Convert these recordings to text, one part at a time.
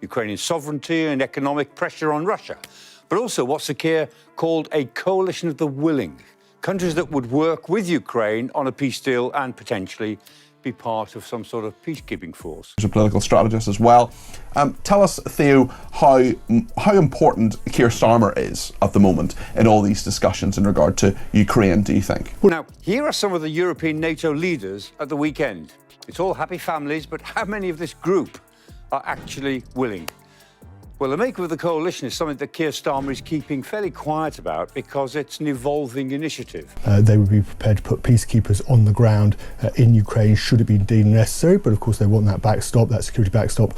Ukrainian sovereignty and economic pressure on Russia, but also what Sir Keir called a coalition of the willing, countries that would work with Ukraine on a peace deal and potentially be part of some sort of peacekeeping force. He's a political strategist as well. Tell us, Theo, how important Keir Starmer is at the moment in all these discussions in regard to Ukraine, do you think? Now, here are some of the European NATO leaders at the weekend. It's all happy families, but how many of this group are actually willing? Well, the makeup of the coalition is something that Keir Starmer is keeping fairly quiet about because it's an evolving initiative. They would be prepared to put peacekeepers on the ground in Ukraine should it be deemed necessary, but of course they want that backstop, that security backstop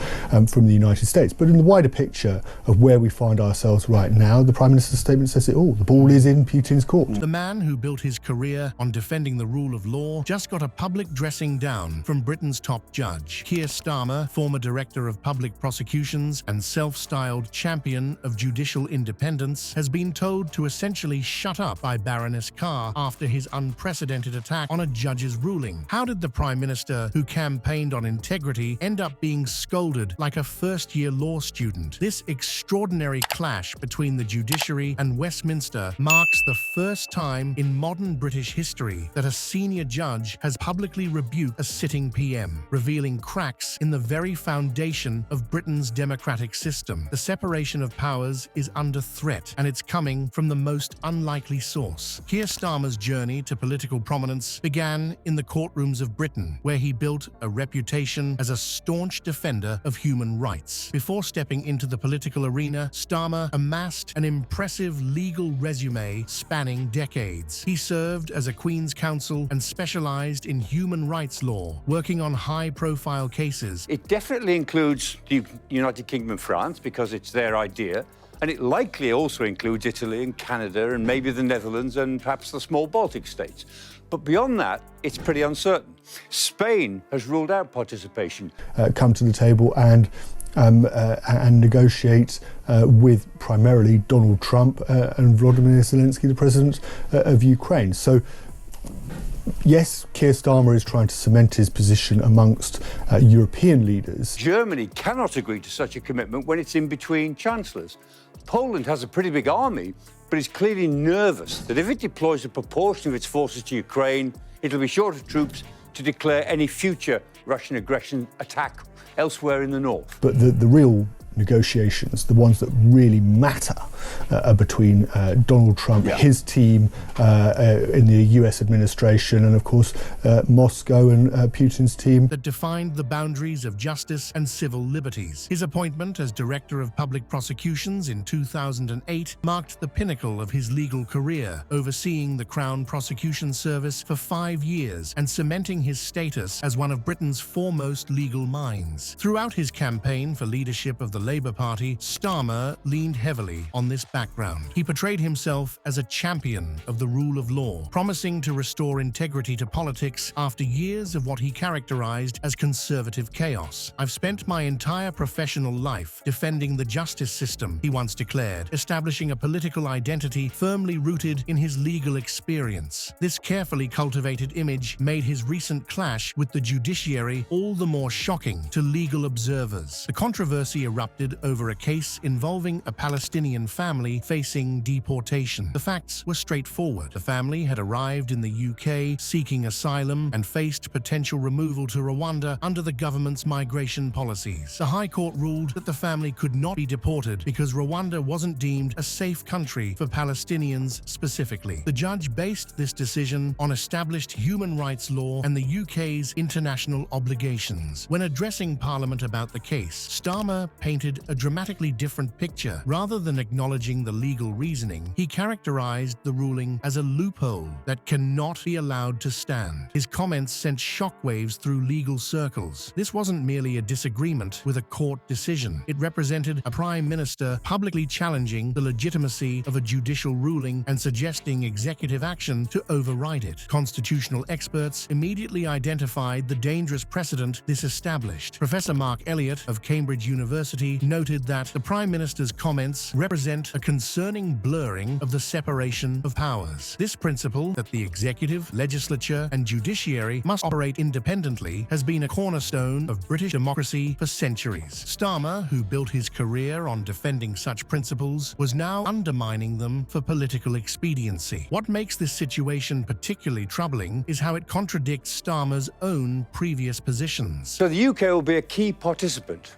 from the United States. But in the wider picture of where we find ourselves right now, the Prime Minister's statement says it all. The ball is in Putin's court. The man who built his career on defending the rule of law just got a public dressing down from Britain's top judge. Keir Starmer, former Director of Public Prosecutions and self-styled champion of judicial independence, has been told to essentially shut up by Baroness Keir after his unprecedented attack on a judge's ruling. How did the Prime Minister, who campaigned on integrity, end up being scolded like a first-year law student? This extraordinary clash between the judiciary and Westminster marks the first time in modern British history that a senior judge has publicly rebuked a sitting PM, revealing cracks in the very foundation of Britain's democratic system. The separation of powers is under threat, and it's coming from the most unlikely source. Keir Starmer's journey to political prominence began in the courtrooms of Britain, where he built a reputation as a staunch defender of human rights. Before stepping into the political arena, Starmer amassed an impressive legal resume spanning decades. He served as a Queen's Counsel and specialized in human rights law, working on high-profile cases. It definitely includes the United Kingdom and France because it's their idea, and it likely also includes Italy and Canada and maybe the Netherlands and perhaps the small Baltic states. But beyond that, it's pretty uncertain. Spain has ruled out participation. Come to the table and negotiate with primarily Donald Trump and Volodymyr Zelensky, the president of Ukraine. So yes, Keir Starmer is trying to cement his position amongst European leaders. Germany cannot agree to such a commitment when it's in between chancellors. Poland has a pretty big army, but is clearly nervous that if it deploys a proportion of its forces to Ukraine, it'll be short of troops to declare any future Russian aggression attack elsewhere in the north. But the real negotiations, the ones that really matter, are between Donald Trump, his team in the US administration, and of course Moscow and Putin's team. That defined the boundaries of justice and civil liberties. His appointment as Director of Public Prosecutions in 2008 marked the pinnacle of his legal career, overseeing the Crown Prosecution Service for 5 years and cementing his status as one of Britain's foremost legal minds. Throughout his campaign for leadership of the Labour Party, Starmer leaned heavily on this background. He portrayed himself as a champion of the rule of law, promising to restore integrity to politics after years of what he characterized as conservative chaos. "I've spent my entire professional life defending the justice system," he once declared, establishing a political identity firmly rooted in his legal experience. This carefully cultivated image made his recent clash with the judiciary all the more shocking to legal observers. The controversy erupted over a case involving a Palestinian family facing deportation. The facts were straightforward. The family had arrived in the UK seeking asylum and faced potential removal to Rwanda under the government's migration policies. The High Court ruled that the family could not be deported because Rwanda wasn't deemed a safe country for Palestinians specifically. The judge based this decision on established human rights law and the UK's international obligations. When addressing Parliament about the case, Starmer painted a dramatically different picture. Rather than acknowledging the legal reasoning, he characterized the ruling as a loophole that cannot be allowed to stand. His comments sent shockwaves through legal circles. This wasn't merely a disagreement with a court decision. It represented a prime minister publicly challenging the legitimacy of a judicial ruling and suggesting executive action to override it. Constitutional experts immediately identified the dangerous precedent this established. Professor Mark Elliott of Cambridge University Committee noted that the Prime Minister's comments represent a concerning blurring of the separation of powers. This principle that the executive, legislature, and judiciary must operate independently has been a cornerstone of British democracy for centuries. Starmer, who built his career on defending such principles, was now undermining them for political expediency. What makes this situation particularly troubling is how it contradicts Starmer's own previous positions. So the UK will be a key participant.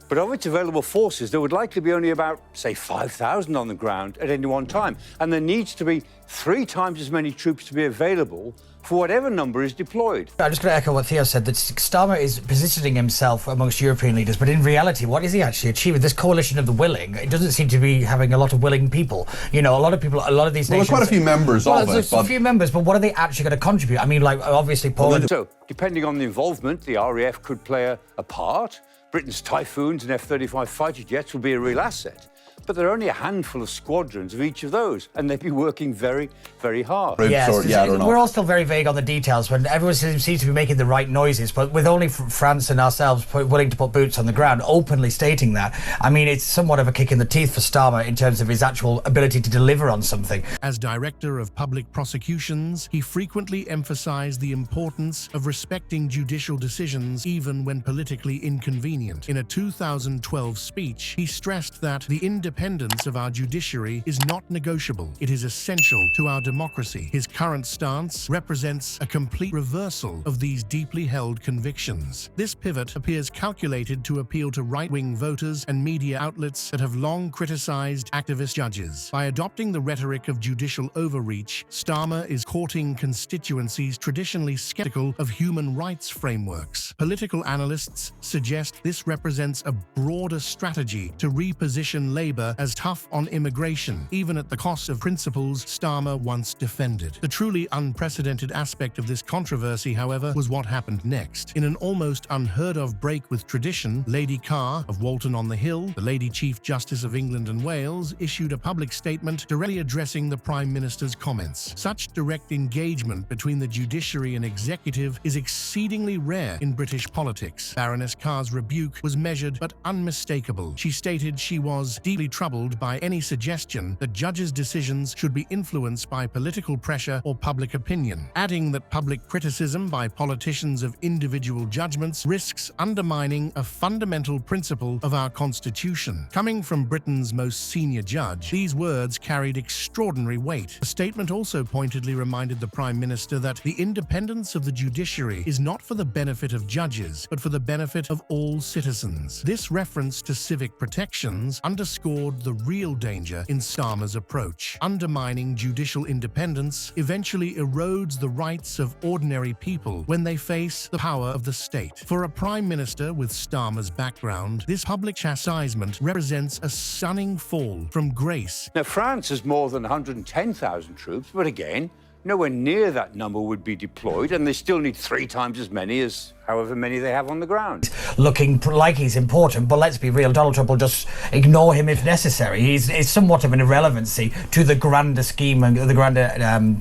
But of its available forces, there would likely be only about, say, 5,000 on the ground at any one time. And there needs to be 3 times as many troops to be available for whatever number is deployed. I'm just going to echo what Theo said, that Starmer is positioning himself amongst European leaders, but in reality, what is he actually achieving? This coalition of the willing, it doesn't seem to be having a lot of willing people. You know, a lot of these nations... Well, there's quite a few members of it. There's a few members, but what are they actually going to contribute? I mean, like, obviously, Poland... So, depending on the involvement, the RAF could play a part. Britain's Typhoons and F-35 fighter jets will be a real asset. But there are only a handful of squadrons of each of those, and they'd be working very, very hard. Yes, I don't know. We're all still very vague on the details, but everyone seems to be making the right noises. But with only France and ourselves willing to put boots on the ground, openly stating that, I mean, it's somewhat of a kick in the teeth for Starmer in terms of his actual ability to deliver on something. As Director of Public Prosecutions, he frequently emphasized the importance of respecting judicial decisions even when politically inconvenient. In a 2012 speech, he stressed that the independence of our judiciary is not negotiable. It is essential to our democracy. His current stance represents a complete reversal of these deeply held convictions. This pivot appears calculated to appeal to right-wing voters and media outlets that have long criticized activist judges. By adopting the rhetoric of judicial overreach, Starmer is courting constituencies traditionally skeptical of human rights frameworks. Political analysts suggest this represents a broader strategy to reposition Labour as tough on immigration, even at the cost of principles Starmer once defended. The truly unprecedented aspect of this controversy, however, was what happened next. In an almost unheard-of break with tradition, Lady Keir of Walton-on-the-Hill, the Lady Chief Justice of England and Wales, issued a public statement directly addressing the Prime Minister's comments. Such direct engagement between the judiciary and executive is exceedingly rare in British politics. Baroness Keir's rebuke was measured but unmistakable. She stated she was deeply troubled by any suggestion that judges' decisions should be influenced by political pressure or public opinion, adding that public criticism by politicians of individual judgments risks undermining a fundamental principle of our Constitution. Coming from Britain's most senior judge, these words carried extraordinary weight. The statement also pointedly reminded the Prime Minister that the independence of the judiciary is not for the benefit of judges, but for the benefit of all citizens. This reference to civic protections underscored the real danger in Starmer's approach. Undermining judicial independence eventually erodes the rights of ordinary people when they face the power of the state. For a Prime Minister with Starmer's background, this public chastisement represents a stunning fall from grace. Now, France has more than 110,000 troops, but again, nowhere near that number would be deployed, and they still need 3 times as many as however many they have on the ground. Looking like he's important, but let's be real, Donald Trump will just ignore him if necessary. He's somewhat of an irrelevancy to the grander scheme and the grander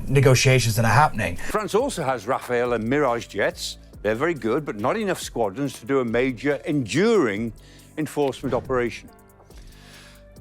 negotiations that are happening. France also has Rafale and Mirage jets. They're very good, but not enough squadrons to do a major, enduring enforcement operation.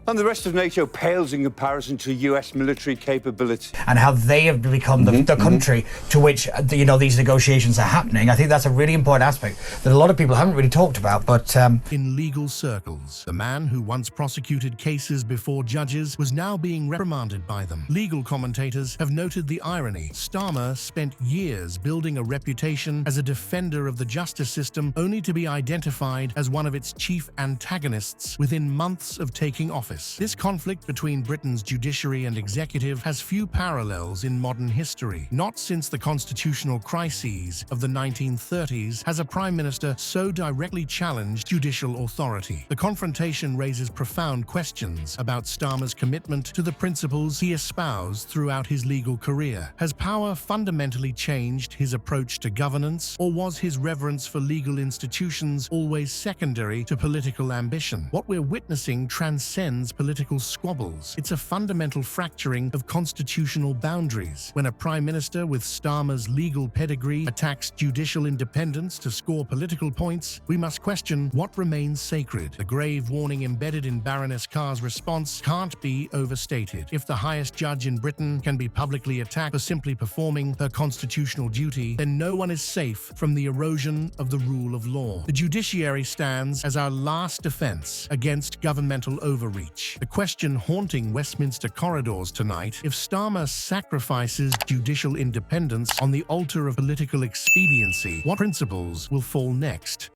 And the rest of NATO pales in comparison to US military capability. And how they have become the country to which these negotiations are happening. I think that's a really important aspect that a lot of people haven't really talked about. But in legal circles, the man who once prosecuted cases before judges was now being reprimanded by them. Legal commentators have noted the irony. Starmer spent years building a reputation as a defender of the justice system, only to be identified as one of its chief antagonists within months of taking office. This conflict between Britain's judiciary and executive has few parallels in modern history. Not since the constitutional crises of the 1930s has a Prime Minister so directly challenged judicial authority. The confrontation raises profound questions about Starmer's commitment to the principles he espoused throughout his legal career. Has power fundamentally changed his approach to governance, or was his reverence for legal institutions always secondary to political ambition? What we're witnessing transcends transcends political squabbles. It's a fundamental fracturing of constitutional boundaries. When a Prime Minister with Starmer's legal pedigree attacks judicial independence to score political points, we must question what remains sacred. The grave warning embedded in Baroness Carr's response can't be overstated. If the highest judge in Britain can be publicly attacked for simply performing her constitutional duty, then no one is safe from the erosion of the rule of law. The judiciary stands as our last defense against governmental overreach. The question haunting Westminster corridors tonight: if Starmer sacrifices judicial independence on the altar of political expediency, what principles will fall next?